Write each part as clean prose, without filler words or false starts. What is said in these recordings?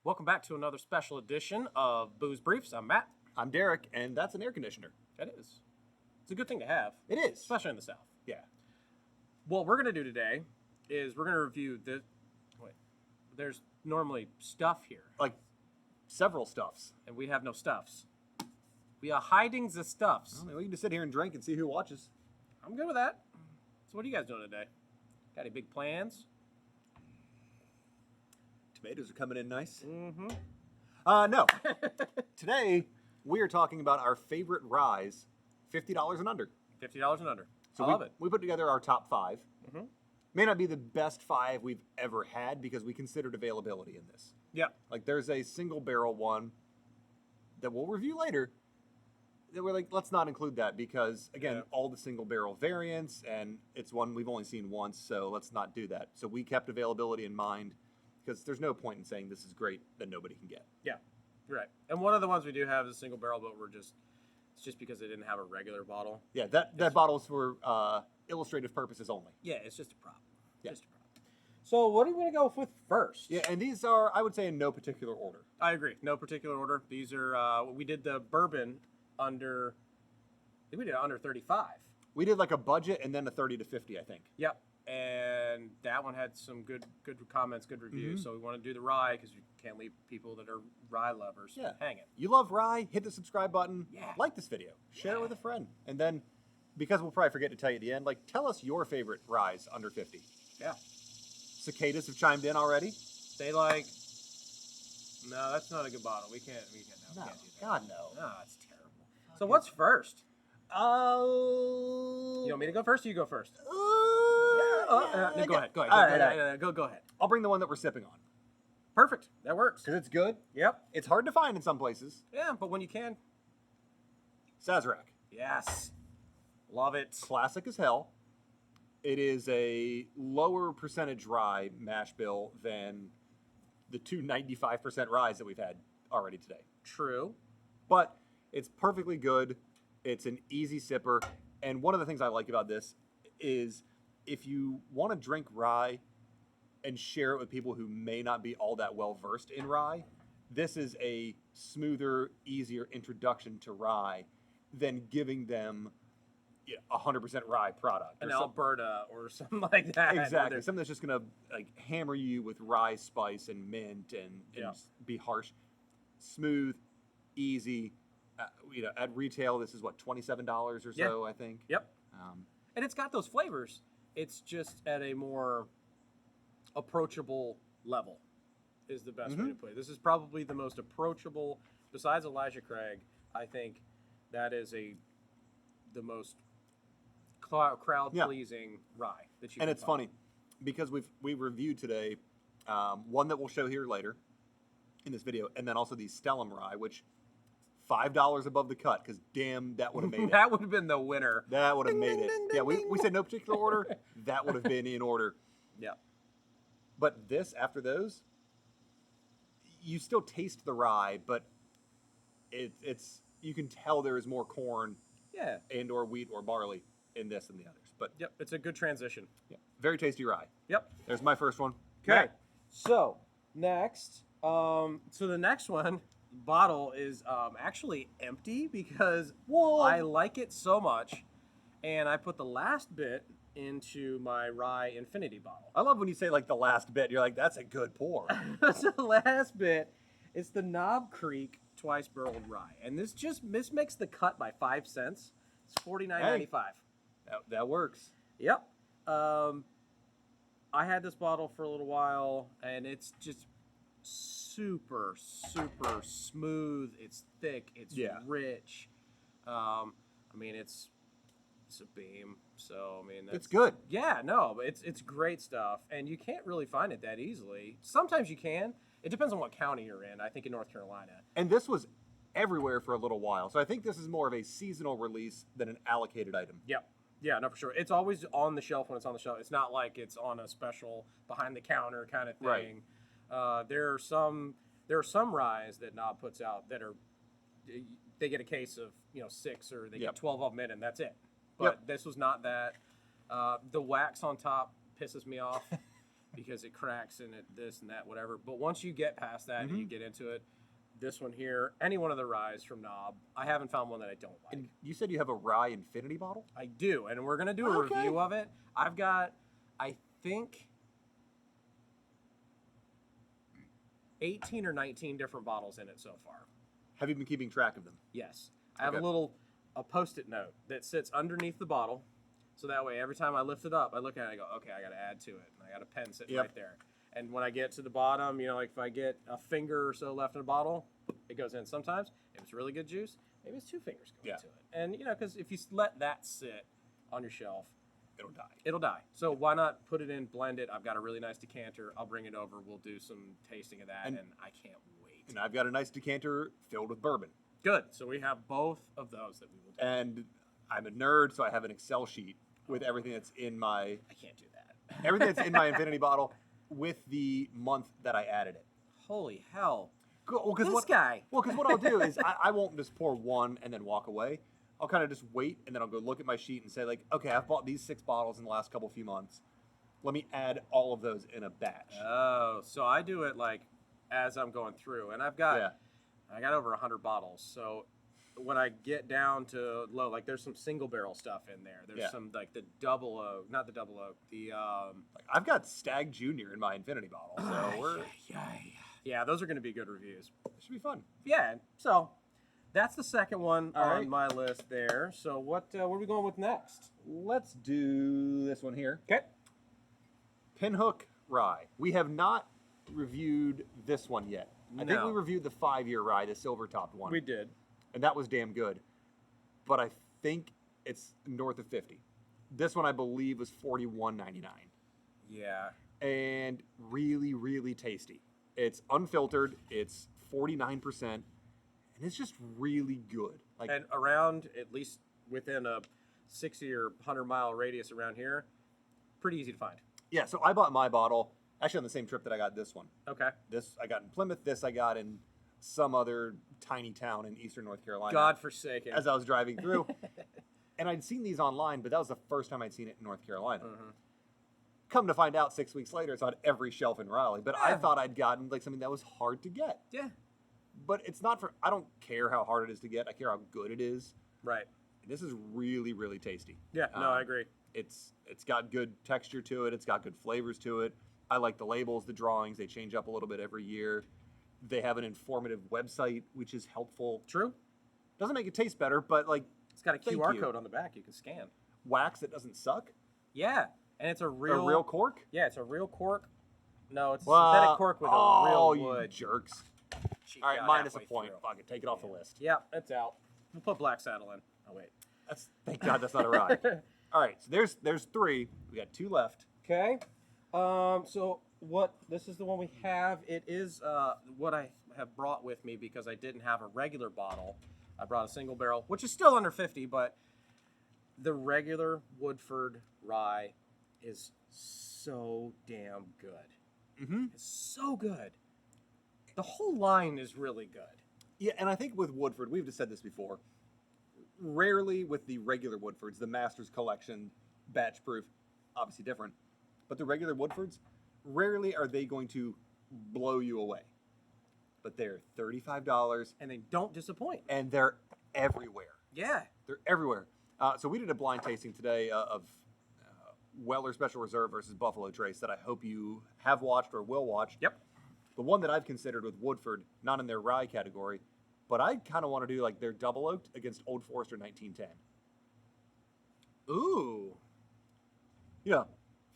Welcome back to another special edition of Booze Briefs. I'm Matt. I'm Derek, and that's an air conditioner. That is. It's a good thing to have. It is. Especially in the South. Yeah. What we're going to do today is we're going to review the... Wait. There's normally stuff here. Like several stuffs. And we have no stuffs. We are hiding the stuffs. Well, we can just sit here and drink and see who watches. I'm good with that. So what are you guys doing today? Got any big plans? Tomatoes are coming in nice. Mm-hmm. No. Today, we are talking about our favorite ryes, $50 and under. $50 and under. So I love it. We put together our top 5. Mm-hmm. May not be the best 5 we've ever had because we considered availability in this. Yeah. Like there's a single barrel one that we'll review later that we're like, let's not include that because, again, all the single barrel variants, and it's one we've only seen once, so let's not do that. So we kept availability in mind because there's no point in saying this is great that nobody can get. Yeah, right. And one of the ones we do have is a single barrel, but it's just because they didn't have a regular bottle. Yeah, that bottle's for illustrative purposes only. Yeah, it's just a prop. Yeah. Just a prop. So what are we going to go with first? Yeah, and these are, I would say, in no particular order. I agree. No particular order. These are, we did the bourbon under, I think we did under 35. We did like a budget and then a 30 to 50, I think. Yep. And that one had some good comments, good reviews. So we want to do the rye because you can't leave people that are rye lovers hanging. You love rye, hit the subscribe button, Yeah. like this video, share it with a friend. And then, because we'll probably forget to tell you at the end, like tell us your favorite ryes under 50. Yeah. Cicadas have chimed in already. They like, no, that's not a good bottle. We can't do that. God no. No, it's terrible. So what's first? Oh. You want me to go first or you go first? Go Go ahead. Go ahead. I'll bring the one that we're sipping on. Perfect. That works. Because it's good. Yep. It's hard to find in some places. Yeah, but when you can. Sazerac. Yes. Love it. Classic as hell. It is a lower percentage rye mash bill than the 295% ryes that we've had already today. True. But it's perfectly good. It's an easy sipper. And one of the things I like about this is if you want to drink rye and share it with people who may not be all that well versed in rye, this is a smoother, easier introduction to rye than giving them 100% rye product. An Alberta or something like that. Exactly. Something that's just going to like hammer you with rye spice and mint and be harsh. Smooth, easy. At retail, this is what, $27 or so, I think. Yep. And it's got those flavors. It's just at a more approachable level is the best way to put it. This is probably the most approachable, besides Elijah Craig, I think that is the most crowd-pleasing rye that you can And it's funny, because we reviewed today one that we'll show here later in this video, and then also the Stellum rye, which $5 above the cut, because damn, that would have made it. That would have been the winner. That would have made it. Yeah, we said no particular order. That would have been in order. Yeah. But this, after those, you still taste the rye, but it's you can tell there is more corn and or wheat or barley in this than the others. But yep, it's a good transition. Yeah, very tasty rye. Yep. There's my first one. Okay. So next, the next one bottle is actually empty because I like it so much, and I put the last bit into my rye infinity bottle. I love when you say like the last bit. You're like, that's a good pour. So the last bit is the Knob Creek twice barreled rye, and this makes the cut by 5 cents. It's $49.95. That works. Yep. I had this bottle for a little while, and it's just super smooth. It's thick. It's rich. It's a beam. So it's good. Yeah, no, but it's great stuff, and you can't really find it that easily. Sometimes you can. It depends on what county you're in. I think in North Carolina. And this was everywhere for a little while, so I think this is more of a seasonal release than an allocated item. Yep. Yeah, no, for sure. It's always on the shelf when it's on the shelf. It's not like it's on a special behind the counter kind of thing. Right. There are some ryes that Knob puts out that they get a case of 6 or they get 12 of them in, and that's it. But this was not that. The wax on top pisses me off. because it cracks and it this and that, whatever. But once you get past that and you get into it, this one here, any one of the ryes from Knob, I haven't found one that I don't like. And you said you have a Rye Infinity bottle? I do, and we're gonna do a review of it. I've got, I think, 18 or 19 different bottles in it so far. Have you been keeping track of them? Yes. I have a post-it note that sits underneath the bottle. So that way, every time I lift it up, I look at it and I go, okay, I got to add to it. And I got a pen sitting right there. And when I get to the bottom, you know, like if I get a finger or so left in a bottle, it goes in. Sometimes, if it's really good juice, maybe it's 2 fingers going to it. And, you know, because if you let that sit on your shelf, it'll die. It'll die. So why not put it in, blend it? I've got a really nice decanter. I'll bring it over. We'll do some tasting of that, and I can't wait. And I've got a nice decanter filled with bourbon. Good. So we have both of those that we will do. And I'm a nerd, so I have an Excel sheet with everything that's in my... I can't do that. everything that's in my Infinity bottle with the month that I added it. Holy hell. Well, This guy. Well, because what I'll do is I won't just pour one and then walk away. I'll kind of just wait, and then I'll go look at my sheet and say, like, okay, I've bought these 6 bottles in the last few months. Let me add all of those in a batch. Oh, so I do it like as I'm going through, and I've got I got over 100 bottles. So when I get down to low, like there's some single barrel stuff in there. There's some like the double oak, not the double oak, the like I've got Stag Junior in my Infinity bottle, so we're yeah, those are going to be good reviews. It should be fun. Yeah, so that's the second one on my list there. So what are we going with next? Let's do this one here. Okay. Penhook Rye. We have not reviewed this one yet. I think we reviewed the 5-year Rye, the silver topped one. We did. And that was damn good. But I think it's north of 50. This one I believe was $41.99. Yeah. And really, really tasty. It's unfiltered. It's 49%. And it's just really good. Like, and around, at least within a 60 or 100 mile radius around here, pretty easy to find. Yeah, so I bought my bottle actually on the same trip that I got this one. Okay. This I got in Plymouth. This I got in some other tiny town in eastern North Carolina. God forsaken. As I was driving through. And I'd seen these online, but that was the first time I'd seen it in North Carolina. Come to find out 6 weeks later, it's on every shelf in Raleigh. But I thought I'd gotten like something that was hard to get. Yeah. But it's not for, I don't care how hard it is to get. I care how good it is. Right. This is really, really tasty. Yeah, no, I agree. It's got good texture to it. It's got good flavors to it. I like the labels, the drawings. They change up a little bit every year. They have an informative website, which is helpful. True. Doesn't make it taste better, but like... It's got a QR code on the back you can scan. Wax that doesn't suck? Yeah. And it's a real... A real cork? Yeah, it's a real cork. No, it's a synthetic cork with a real wood. You jerks. All right, minus a point. Fuck it, take it off the list. Yeah, it's out. We'll put Black Saddle in. Oh, wait. Thank God that's not a rye. All right, so there's 3. We got 2 left. Okay. So this is the one we have. It is what I have brought with me because I didn't have a regular bottle. I brought a single barrel, which is still under 50, but the regular Woodford Rye is so damn good. It's so good. The whole line is really good. Yeah, and I think with Woodford, we've just said this before, rarely with the regular Woodfords, the Masters Collection, batch proof, obviously different, but the regular Woodfords, rarely are they going to blow you away. But they're $35. And they don't disappoint. And they're everywhere. Yeah. They're everywhere. So we did a blind tasting today of Weller Special Reserve versus Buffalo Trace that I hope you have watched or will watch. Yep. The one that I've considered with Woodford, not in their rye category, but I kind of want to do like their double oaked against Old Forester 1910. Ooh. Yeah.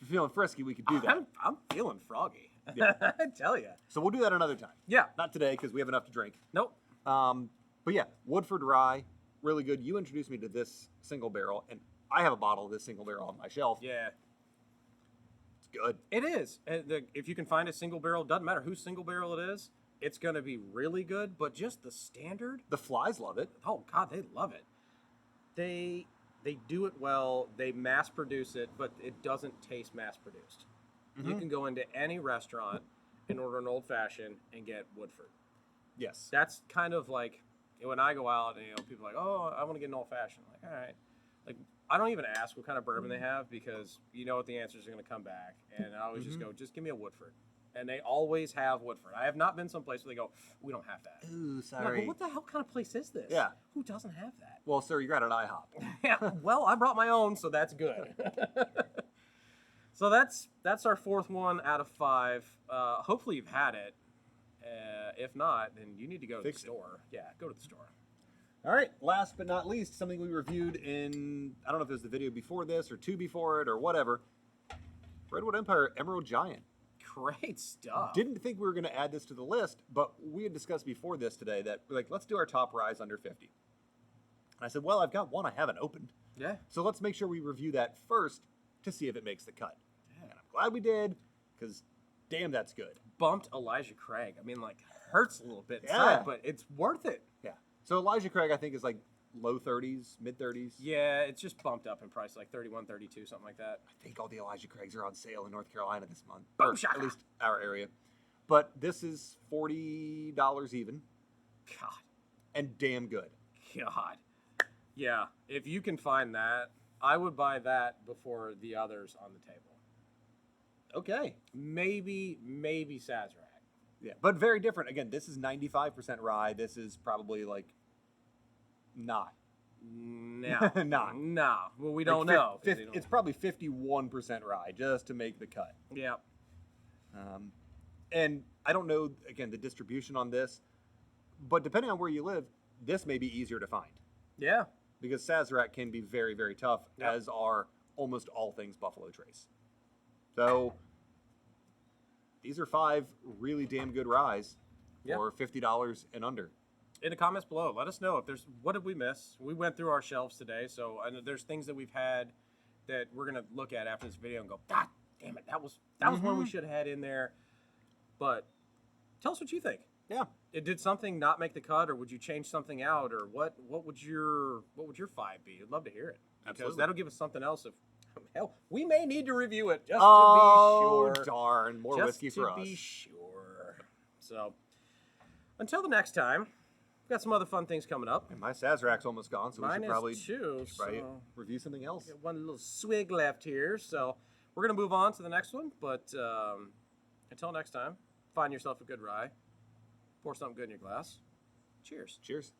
If you're feeling frisky, we could do that. I'm feeling froggy. Yeah. I tell you. So we'll do that another time. Yeah. Not today because we have enough to drink. Nope. But yeah, Woodford Rye, really good. You introduced me to this single barrel, and I have a bottle of this single barrel on my shelf. Yeah. It's good. It is. If you can find a single barrel, doesn't matter whose single barrel it is, it's going to be really good. But just the standard. The flies love it. Oh, God, they love it. They do it well. They mass produce it, but it doesn't taste mass produced. You can go into any restaurant and order an old fashioned and get Woodford. Yes. That's kind of like when I go out and people are like, oh, I want to get an old fashioned. Like, all right. Like I don't even ask what kind of bourbon they have because you know what the answers are going to come back. And I always just go, just give me a Woodford. And they always have Woodford. I have not been someplace where they go, we don't have that. Ooh, I'm like, sorry. well, what the hell kind of place is this? Yeah. Who doesn't have that? Well, sir, you're at an IHOP. Yeah, well, I brought my own, so that's good. So that's our 4th one out of 5. Hopefully you've had it. If not, then you need to go to the store. Yeah, go to the store. All right, last but not least, something we reviewed in, I don't know if it was the video before this or 2 before it or whatever, Redwood Empire Emerald Giant. Great stuff. Didn't think we were going to add this to the list, but we had discussed before this today that we're like, let's do our top ryes under 50. And I said, well, I've got one I haven't opened. Yeah. So let's make sure we review that first to see if it makes the cut. Yeah. And I'm glad we did, because damn, that's good. Bumped Elijah Craig. I mean, like, hurts a little bit inside, but it's worth it. Yeah. So Elijah Craig, I think, is like low 30s, mid 30s. Yeah, it's just bumped up in price, like 31, 32, something like that. I think all the Elijah Craigs are on sale in North Carolina this month. Boom Or shaka. at least our area. But this is $40 even. God. And damn good. God. Yeah, if you can find that, I would buy that before the others on the table. Okay. Maybe Sazerac. Yeah, but very different. Again, this is 95% rye. This is probably like not. No. Not. No. Well, we don't Like know. 'Cause they don't- It's probably 51% rye just to make the cut. Yeah. And I don't know, again, the distribution on this, but depending on where you live, this may be easier to find. Yeah. Because Sazerac can be very, very tough, Yep. as are almost all things Buffalo Trace. So these are 5 really damn good ryes for $50 and under. In the comments below, let us know if there's, what did we miss? We went through our shelves today, so I know there's things that we've had that we're gonna look at after this video and go, God damn it, that was one we should have had in there. But tell us what you think. Yeah. Did something not make the cut, or would you change something out, or what would your 5 be? I'd love to hear it, because Absolutely. that'll give us something else. If hell, we may need to review it just Oh, to be sure. darn. More Just whiskey for us. to be sure. So until the next time, we've got some other fun things coming up. And my Sazerac's almost gone, so Mine we should probably, is too. So review something else. got one little swig left here, so we're gonna move on to the next one. But until next time, find yourself a good rye. Pour something good in your glass. Cheers. Cheers.